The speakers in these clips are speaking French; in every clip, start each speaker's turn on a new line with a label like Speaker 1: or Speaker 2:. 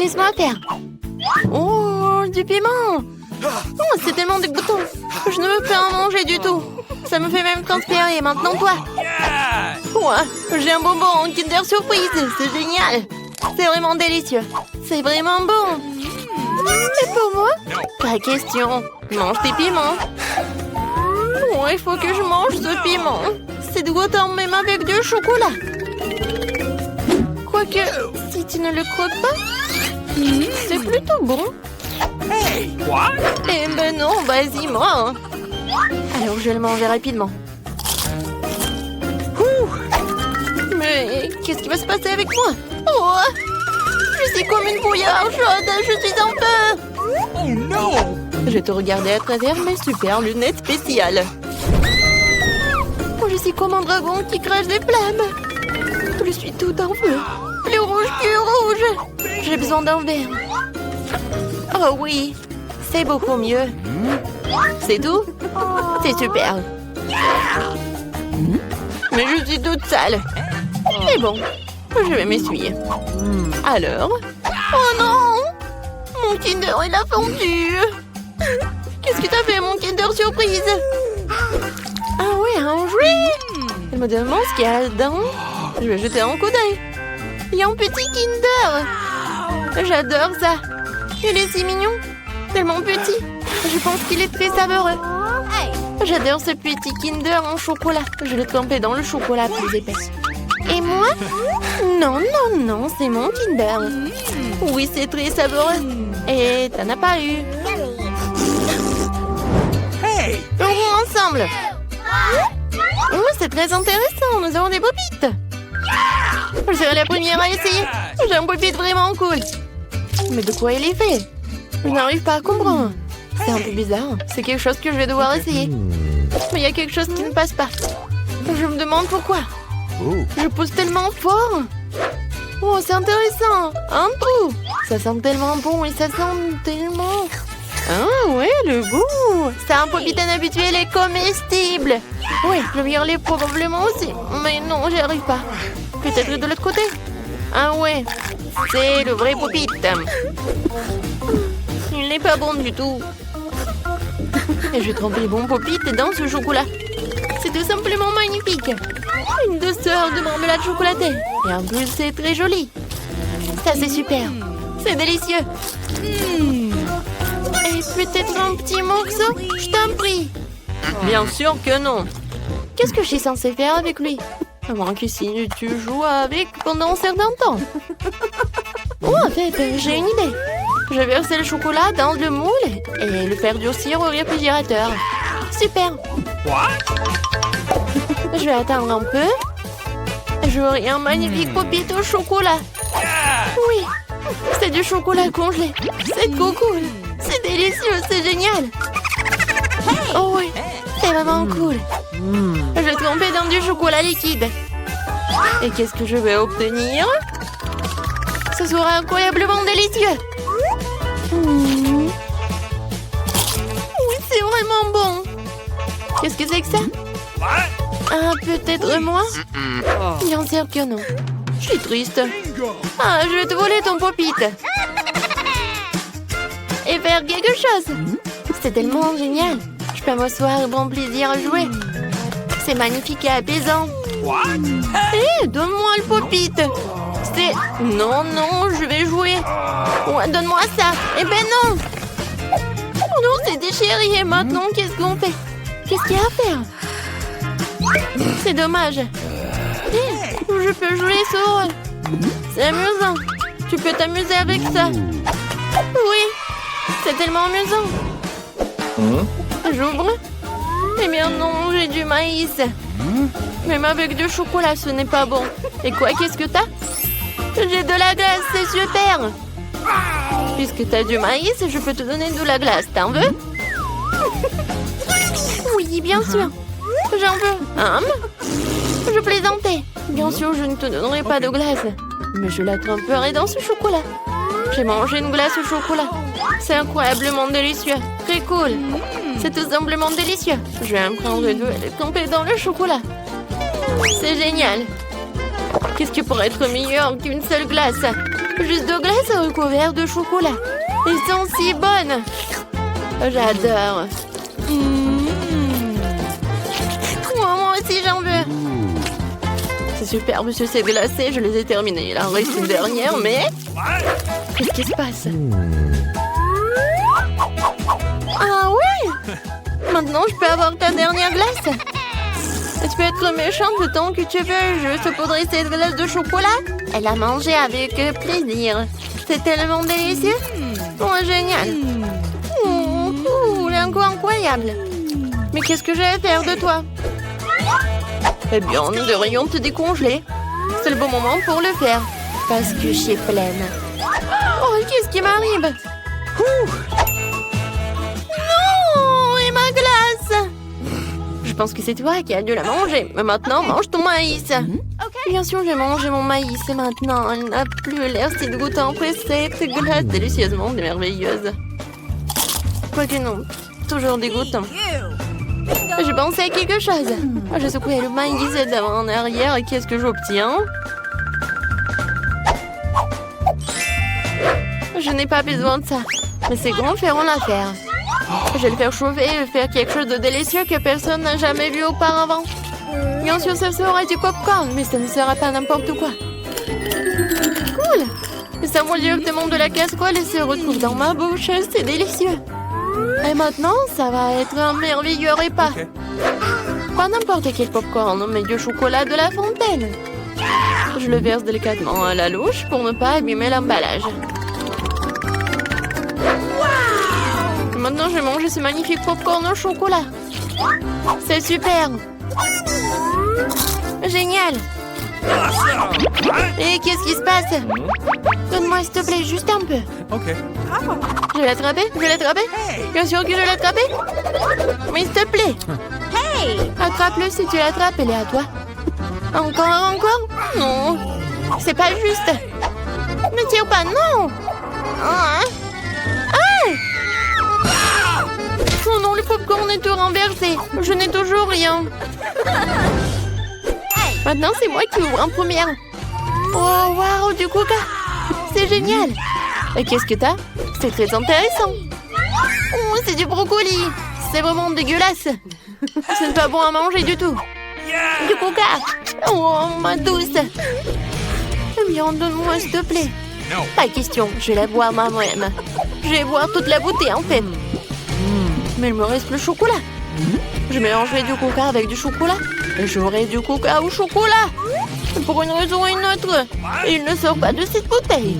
Speaker 1: Laisse-moi faire. Oh, du piment. Oh, c'est tellement dégoûtant. Je ne veux pas en manger du tout. Ça me fait même transpirer. Maintenant, toi. Ouais, j'ai un bonbon en Kinder Surprise. C'est génial. C'est vraiment délicieux. C'est vraiment bon. Et pour moi? Pas question. Mange tes piments. Oh, il faut que je mange ce piment. C'est dégoûtant même avec du chocolat. Quoique, si tu ne le croques pas, c'est plutôt bon. Eh ben non, vas-y, moi. Alors, je vais le manger rapidement. Mais qu'est-ce qui va se passer avec moi? Oh, je suis comme une bouillarde chaude, je suis en feu.
Speaker 2: Oh non!
Speaker 1: Je te regardais à travers mes super lunettes spéciales. Oh, je suis comme un dragon qui crache des flammes. Je suis tout en feu. Plus rouge que rouge. J'ai besoin d'un verre. Oh oui, c'est beaucoup mieux. C'est tout? C'est super. Mais je suis toute sale. Mais bon, je vais m'essuyer. Alors? Oh non! Mon Kinder, il a fondu. Qu'est-ce que t'as fait, mon Kinder Surprise? Ah oui, un jouet. Elle me demande ce qu'il y a dedans. Je vais jeter un coup d'œil. Il y a un petit Kinder. J'adore ça. Il est si mignon. Tellement petit. Je pense qu'il est très savoureux. J'adore ce petit Kinder en chocolat. Je l'ai trempé dans le chocolat plus épais. Et moi? Non, non, non, c'est mon Kinder. Oui, c'est très savoureux. Et t'en as pas eu. On roule ensemble. Oh, c'est très intéressant. Nous avons des popites. Je serai la première à essayer. J'ai un popite vraiment cool. Mais de quoi il est fait? Je n'arrive pas à comprendre. C'est un peu bizarre. C'est quelque chose que je vais devoir essayer. Mais il y a quelque chose qui ne passe pas. Je me demande pourquoi. Je pousse tellement fort. Oh, c'est intéressant. Un trou. Ça sent tellement bon et ça sent tellement... Ah ouais, le goût. C'est un popite inhabituel et comestible. Oui, le violet probablement aussi. Mais non, j'y arrive pas. Peut-être de l'autre côté. Ah ouais, c'est le vrai popite. Il n'est pas bon du tout. Et je trempe les bons popites dans ce chocolat. C'est tout simplement magnifique. Une douceur de marmelade chocolatée. Et en plus, c'est très joli. Ça, c'est super. C'est délicieux. Et peut-être un petit morceau? Je t'en prie. Bien sûr que non. Qu'est-ce que je suis censée faire avec lui? À moins que si tu joues avec pendant un certain temps. Oh, en fait, j'ai une idée. Je vais verser le chocolat dans le moule et le faire durcir au réfrigérateur. Super. Je vais attendre un peu. J'aurai un magnifique popite au chocolat. Oui, c'est du chocolat congelé. C'est trop cool. C'est délicieux, c'est génial. Oh oui, c'est vraiment cool. Je vais tremper dans du chocolat liquide. Et qu'est-ce que je vais obtenir? Ce sera incroyablement délicieux. Oui, c'est vraiment bon. Qu'est-ce que c'est que ça? Ah, peut-être moi? Bien sûr que non. Je suis triste. Ah, je vais te voler ton popite. Et faire quelque chose. C'est tellement génial. Je peux m'asseoir et prendre plaisir à jouer. C'est magnifique et apaisant. Hé, donne-moi le popite. C'est... Non, non, je vais jouer. Ouais, donne-moi ça. Eh ben non. Oh non, c'est déchiré. Et maintenant, qu'est-ce qu'on fait? Qu'est-ce qu'il y a à faire? C'est dommage. Hé, je peux jouer sur... C'est amusant. Tu peux t'amuser avec ça. Oui, c'est tellement amusant. J'ouvre. Eh bien non, j'ai du maïs. Même avec du chocolat, ce n'est pas bon. Et quoi, qu'est-ce que t'as? J'ai de la glace, c'est super. Puisque t'as du maïs, je peux te donner de la glace. T'en veux? Oui, bien sûr. J'en veux. Je plaisantais. Bien sûr, je ne te donnerai pas de glace. Mais je la tremperai dans ce chocolat. J'ai mangé une glace au chocolat. C'est incroyablement délicieux. Très cool. C'est tout simplement délicieux. Je vais en prendre deux et les tremper dans le chocolat. C'est génial. Qu'est-ce qui pourrait être meilleur qu'une seule glace? Juste 2 glaces recouvertes de chocolat. Elles sont si bonnes. J'adore. Oh, moi aussi, j'en veux. C'est superbe, monsieur, c'est glacé. Je les ai terminées. Il en reste une dernière, mais... Qu'est-ce qui se passe? Ah oui! Maintenant, je peux avoir ta dernière glace. Tu peux être méchante le temps que tu veux. Je saupoudrer cette glace de chocolat. Elle a mangé avec plaisir. C'est tellement délicieux. Oh, génial. Incroyable. Mais qu'est-ce que je vais faire de toi? Eh bien, nous devrions te décongeler. C'est le bon moment pour le faire. Parce que je suis pleine. Oh, qu'est-ce qui m'arrive? Non! Et ma glace! Je pense que c'est toi qui as dû la manger. Mais maintenant, mange ton maïs. Bien sûr, j'ai mangé mon maïs. Et maintenant, elle n'a plus l'air si dégoûtant après cette glace délicieusement merveilleuse. Quoique non, toujours dégoûtant. Je pensais à quelque chose. Je secouais le maïs d'avant en arrière et qu'est-ce que j'obtiens? Je n'ai pas besoin de ça. Mais ces grands feront l'affaire. Je vais le faire chauffer et faire quelque chose de délicieux que personne n'a jamais vu auparavant. Bien sûr, ce sera du popcorn, mais ça ne sera pas n'importe quoi. Cool! Le savon directement de la casserole se retrouve dans ma bouche. C'est délicieux. Et maintenant, ça va être un merveilleux repas. Pas n'importe quel popcorn, mais du chocolat de la fontaine. Je le verse délicatement à la louche pour ne pas abîmer l'emballage. Maintenant, je vais manger ce magnifique popcorn au chocolat. C'est super. Génial. Et qu'est-ce qui se passe? Donne-moi, s'il te plaît, juste un peu.
Speaker 2: Ok.
Speaker 1: Je vais l'attraper? Je vais l'attraper? Bien sûr que je vais l'attraper. Mais s'il te plaît. Attrape-le si tu l'attrapes, elle est à toi. Encore? Non. C'est pas juste. Ne tire pas, non. Oh non, le popcorn est tout renversé. Je n'ai toujours rien. Maintenant, c'est moi qui ouvre en première. Oh, waouh, du coca. C'est génial. Et qu'est-ce que t'as? C'est très intéressant. Oh, c'est du brocoli. C'est vraiment dégueulasse. Ce n'est pas bon à manger du tout. Du coca. Oh, ma douce. Eh bien, donne-moi, s'il te plaît. Pas question, je vais la boire moi-même. Je vais boire toute la bouteille, en fait. Mais il me reste le chocolat. Je mélangerai du coca avec du chocolat. Et j'aurai du coca au chocolat. Pour une raison ou une autre. Il ne sort pas de cette bouteille.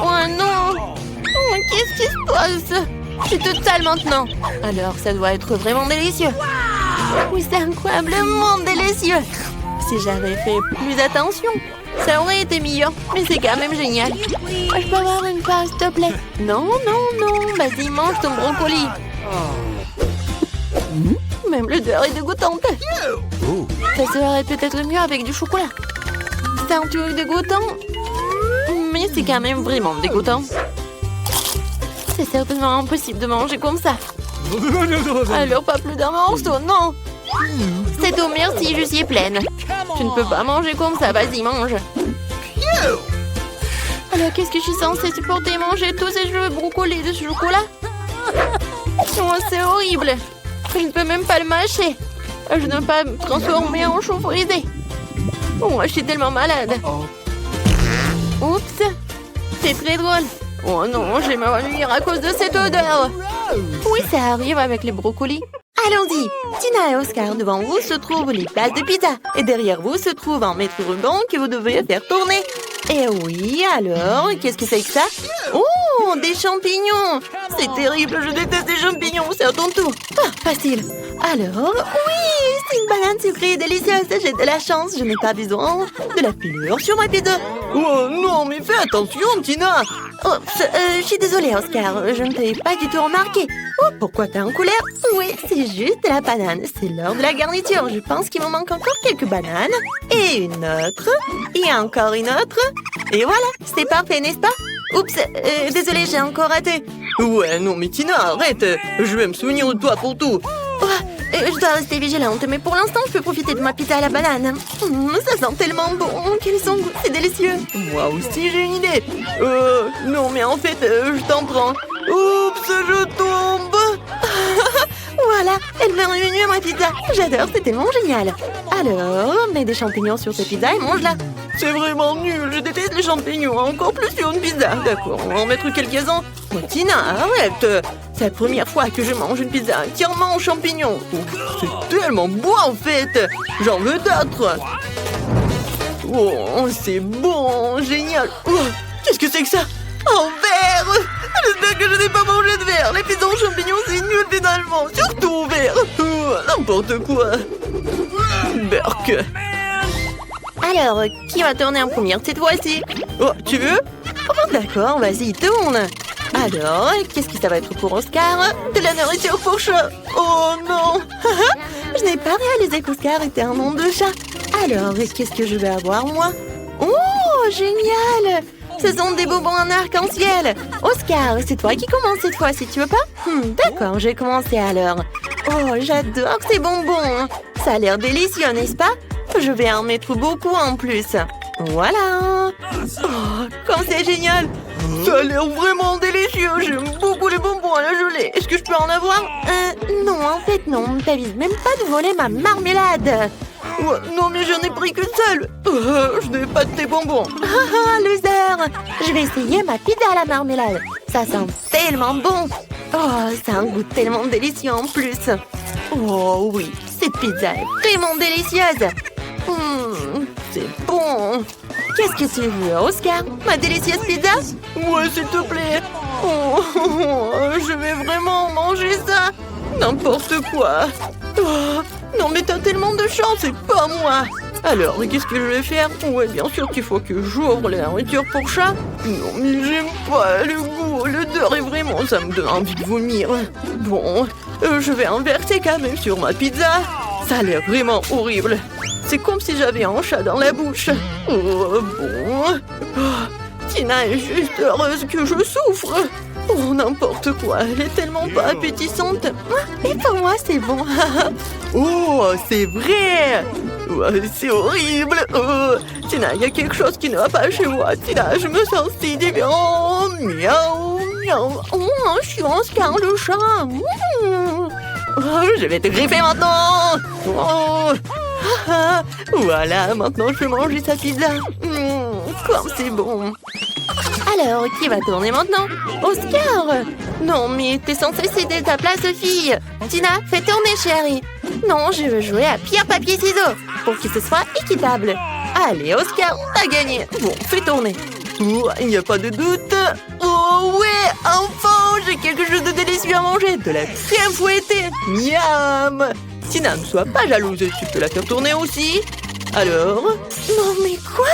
Speaker 1: Oh non. Oh, qu'est-ce qui se passe? Je suis toute sale maintenant. Alors, ça doit être vraiment délicieux. Oui, c'est incroyablement délicieux. Si j'avais fait plus attention, ça aurait été mieux. Mais c'est quand même génial. Je peux avoir une part, s'il te plaît? Non. Vas-y, mange ton brocoli. Même l'odeur est dégoûtante. Ça serait peut-être mieux avec du chocolat. C'est un truc dégoûtant. Mais c'est quand même vraiment dégoûtant. C'est certainement impossible de manger comme ça. Alors pas plus d'un morceau, non. C'est tout, merci, je suis pleine. Tu ne peux pas manger comme ça, vas-y, mange. Alors qu'est-ce que je suis censée supporter? Manger tous ces jeux brocolis de chocolat? Oh, c'est horrible. Je ne peux même pas le mâcher. Je ne peux pas me transformer en chou frisé. Oh, je suis tellement malade. Oups. C'est très drôle. Oh non, je vais m'ennuyer à cause de cette odeur. Oui, ça arrive avec les brocolis. Allons-y. Tina et Oscar, devant vous se trouvent les places de pizza. Et derrière vous se trouve un maître ruban que vous devez faire tourner. Et oui, alors, qu'est-ce que c'est que ça? Oh, des champignons. C'est terrible, je déteste les champignons, c'est à ton tour. Ah, facile. Alors, oui, c'est une banane sucrée et délicieuse. J'ai de la chance, je n'ai pas besoin de la pilule sur ma pizza. Oh non, mais fais attention, Tina. Oh, je suis désolée, Oscar, je ne t'ai pas du tout remarqué. Oh, pourquoi t'es en couleur? Oui, c'est juste de la banane. C'est l'heure de la garniture. Je pense qu'il me manque encore quelques bananes. Et une autre. Et encore une autre. Et voilà, c'est parfait, n'est-ce pas? Oups, désolée, j'ai encore raté. Ouais, non, mais Tina, arrête. Je vais me souvenir de toi pour tout. Oh, Je dois rester vigilante, mais pour l'instant, je peux profiter de ma pizza à la banane. Ça sent tellement bon. Quel son goût, c'est délicieux.
Speaker 2: Moi aussi, j'ai une idée. Non, mais en fait, je t'en prends. Oups, je tombe.
Speaker 1: Voilà, elle m'est revenue à ma pizza. J'adore, c'est tellement génial. Alors, mets des champignons sur ta pizza et mange-la.
Speaker 2: C'est vraiment nul, je déteste les champignons, encore plus sur une pizza. D'accord, on va en mettre quelques-uns.
Speaker 1: Oh, Tina, arrête.
Speaker 2: C'est la première fois que je mange une pizza entièrement aux champignons. C'est tellement beau en fait. J'en veux d'autres. Oh, c'est bon, génial. Oh, qu'est-ce que c'est que ça? Un verre. J'espère que je n'ai pas mangé de verre. Les pizzas aux champignons, c'est nul finalement. Surtout au verre. N'importe quoi. Berk.
Speaker 1: Alors, qui va tourner en première cette fois-ci?
Speaker 2: Oh, tu veux?
Speaker 1: Oh, d'accord, vas-y, tourne. Alors, qu'est-ce que ça va être pour Oscar?
Speaker 2: De la nourriture pour chat. Oh non.
Speaker 1: Je n'ai pas réalisé qu'Oscar était un nom de chat. Alors, qu'est-ce que je vais avoir, moi? Oh, génial! Ce sont des bonbons en arc-en-ciel. Oscar, c'est toi qui commence cette fois, si tu veux pas? D'accord, je vais commencer alors. Oh, j'adore ces bonbons. Ça a l'air délicieux, n'est-ce pas? Je vais en mettre beaucoup en plus. Voilà.
Speaker 2: Oh, comme c'est génial. Ça a l'air vraiment délicieux. J'aime beaucoup les bonbons à la gelée. Est-ce que je peux en avoir?
Speaker 1: Non, en fait, non. T'avises même pas de voler ma marmelade.
Speaker 2: Ouais, non, mais j'en ai pris qu'une seule. Je n'ai pas de tes bonbons.
Speaker 1: Ah, loser. Je vais essayer ma pizza à la marmelade. Ça sent tellement bon. Oh, ça a un goût tellement délicieux en plus. Oh oui, cette pizza est vraiment délicieuse. C'est bon. Qu'est-ce que tu veux, Oscar? Ma délicieuse pizza?
Speaker 2: Ouais, s'il te plaît. Oh, je vais vraiment manger ça. N'importe quoi. Oh, non, mais t'as tellement de chance, c'est pas moi. Alors, qu'est-ce que je vais faire? Ouais, bien sûr qu'il faut que j'ouvre la nourriture pour chat. Non, mais j'aime pas le goût. L'odeur est vraiment... Ça me donne envie de vomir. Bon, je vais inverser quand même sur ma pizza. Ça a l'air vraiment horrible. C'est comme si j'avais un chat dans la bouche. Oh, bon. Oh, Tina est juste heureuse que je souffre. Oh, n'importe quoi. Elle est tellement pas appétissante.
Speaker 1: Et pour moi, c'est bon.
Speaker 2: Oh, c'est vrai. Ouais, c'est horrible. Oh, Tina, il y a quelque chose qui ne va pas chez moi. Tina, je me sens si différent. Miaou, miaou.
Speaker 1: Oh, je suis Oscar le chat.
Speaker 2: Oh, je vais te griffer maintenant. Oh. Voilà, maintenant je peux manger sa pizza. Comme c'est bon.
Speaker 1: Alors, qui va tourner maintenant? Oscar! Non, mais t'es censée céder ta place, fille. Tina, fais tourner, chérie. Non, je veux jouer à pierre, papier, ciseaux pour que ce soit équitable. Allez, Oscar, t'as gagné. Bon, fais tourner.
Speaker 2: Oh, il n'y a pas de doute. Oh ouais, enfin, j'ai quelque chose de délicieux à manger. De la crème fouettée. Miam. Tina, ne sois pas jalouse, tu peux la faire tourner aussi. Alors?
Speaker 1: Non, mais quoi?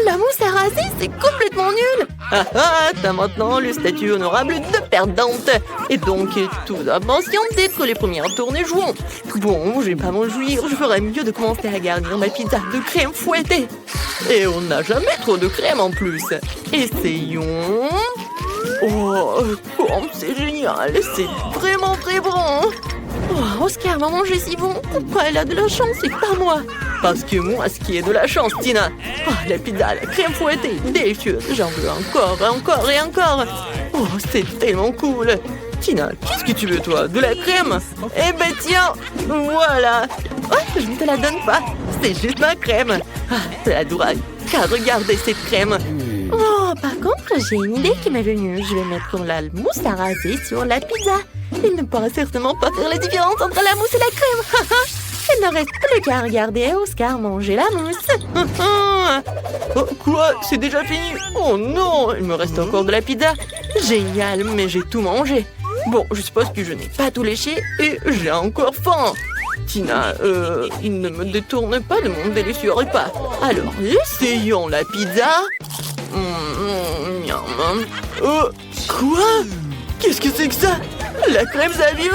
Speaker 1: La mousse à raser, c'est complètement nul.
Speaker 2: Ah ah, t'as maintenant le statut honorable de perdante. Et donc, toute attention d'être les premières à tourner jouons. Bon, je vais pas m'en jouir, je ferais mieux de commencer à garnir ma pizza de crème fouettée. Et on n'a jamais trop de crème en plus. Essayons. Oh, comme c'est génial, c'est vraiment très bon.
Speaker 1: Oh, Oscar va manger si bon. Pourquoi elle a de la chance et pas moi?
Speaker 2: Parce que moi, ce qui est de la chance, Tina. Oh, la pizza à la crème fouettée, délicieuse. J'en veux encore, encore et encore. Oh, c'est tellement cool. Tina, qu'est-ce que tu veux, toi? De la crème? Eh ben tiens, voilà. Oh, je ne te la donne pas. C'est juste ma crème. Ah, c'est adorable. Car regardez cette crème.
Speaker 1: Oh, par contre, j'ai une idée qui m'est venue. Je vais mettre la mousse à raser sur la pizza. Il ne pourra certainement pas faire la différence entre la mousse et la crème. Il ne reste plus qu'à regarder Oscar manger la mousse.
Speaker 2: Oh, quoi? C'est déjà fini? Oh non, il me reste encore de la pizza. Génial, mais j'ai tout mangé. Bon, je suppose que je n'ai pas tout léché et j'ai encore faim. Tina, il ne me détourne pas de mon délicieux repas. Alors, essayons la pizza. Oh, quoi? Qu'est-ce que c'est que ça? La crème s'est abîmée?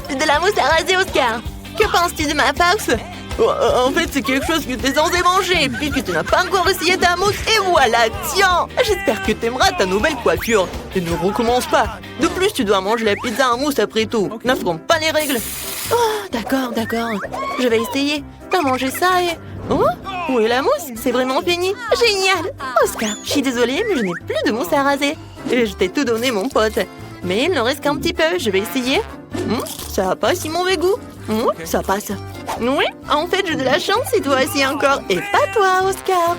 Speaker 1: C'est de la mousse à raser, Oscar. Que penses-tu de ma farce?
Speaker 2: Oh, en fait, c'est quelque chose que tu es censé manger, puisque tu n'as pas encore essayé ta mousse. Et voilà, tiens! J'espère que tu aimeras ta nouvelle coiffure. Et ne recommence pas. De plus, tu dois manger la pizza en mousse après tout. N'affronte pas les règles.
Speaker 1: Oh, d'accord, d'accord. Je vais essayer de manger ça et... Oh, où est la mousse? C'est vraiment fini. Génial. Oscar, je suis désolée, mais je n'ai plus de mousse à raser. Et je t'ai tout donné, mon pote. Mais il ne reste qu'un petit peu. Je vais essayer. Ça a pas si mauvais goût. Ça passe. Oui, en fait, j'ai de la chance et toi aussi encore. Et pas toi, Oscar.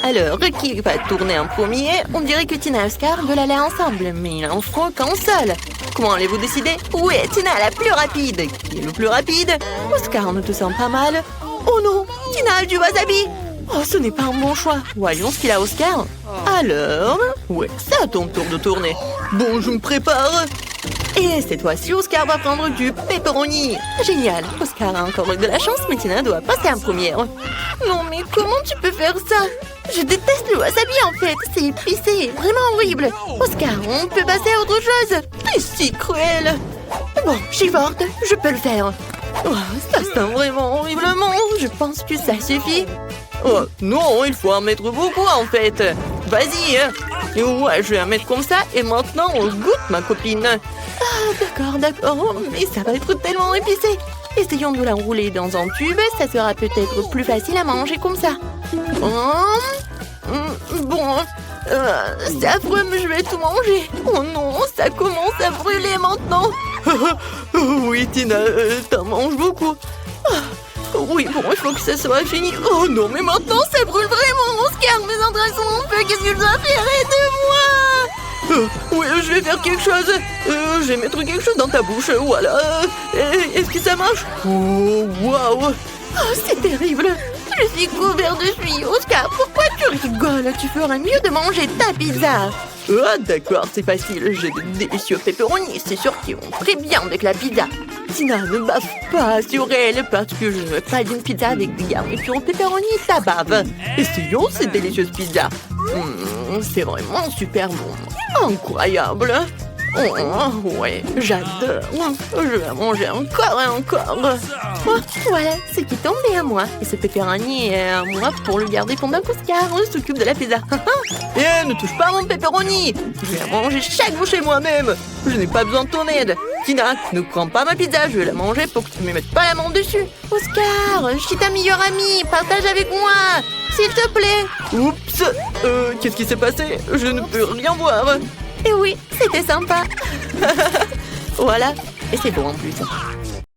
Speaker 1: Alors, qui va tourner en premier? On dirait que Tina et Oscar veulent aller ensemble, mais il en faut qu'un seul. Comment allez-vous décider? Oui, Tina la plus rapide. Qui est le plus rapide? Oscar ne te sent pas mal. Oh non, Tina a du wasabi. Oh, ce n'est pas un bon choix. Voyons ce qu'il a, Oscar. Alors? Ouais, c'est à ton tour de tourner. Bon, je me prépare. Et cette fois-ci, Oscar va prendre du pepperoni. Génial. Oscar a encore eu de la chance, mais Tina doit passer en première. Non, mais comment tu peux faire ça? Je déteste le wasabi, en fait. C'est épicé, vraiment horrible. Oscar, on peut passer à autre chose. C'est si cruel. Bon, j'y porte. Je peux le faire. Oh, ça sent vraiment horriblement. Je pense que ça suffit. Oh, non, il faut en mettre beaucoup, en fait. Vas-y. Ouais, je vais en mettre comme ça. Et maintenant, on goûte, ma copine. Ah, d'accord. Mais ça va être tellement épicé. Essayons de l'enrouler dans un tube. Ça sera peut-être plus facile à manger comme ça. Bon, c'est affreux, mais je vais tout manger. Oh non, ça commence à brûler maintenant. Oui, Tina, t'en manges beaucoup. Oui, bon, il faut que ça soit fini. Oh non, mais maintenant, ça brûle vraiment. Oscar, mes entrailles sont en feu. Qu'est-ce que je dois faire? Aide-moi. Oui, je vais faire quelque chose. Je vais mettre quelque chose dans ta bouche. Voilà. Est-ce que ça marche? Oh, waouh. Oh, c'est terrible. Je suis couvert de suie. Oscar, pourquoi tu rigoles? Tu ferais mieux de manger ta pizza. Ah, d'accord, c'est facile. J'ai de délicieux pepperoni. C'est sûr qu'ils vont très bien avec la pizza. Tina, ne bave pas sur elle parce que je ne veux pas d'une pizza avec des garnitures au pepperoni, ça bave. Essayons cette délicieuse pizza. C'est vraiment super bon. Incroyable. Oh, ouais, j'adore. Je vais manger encore et encore. Oh, voilà, ce qui tombait à moi. Et ce pepperoni est à moi pour le garder pendant qu'Oscar s'occupe de la pizza. Ne touche pas à mon pepperoni. Je vais manger chaque bouchée moi-même. Je n'ai pas besoin de ton aide. Tina, ne prends pas ma pizza. Je vais la manger pour que tu ne me mettes pas la main dessus. Oscar, je suis ta meilleure amie. Partage avec moi. S'il te plaît. Oups. Qu'est-ce qui s'est passé? Je ne peux rien voir. Et oui, c'était sympa. Voilà, et c'est bon en plus.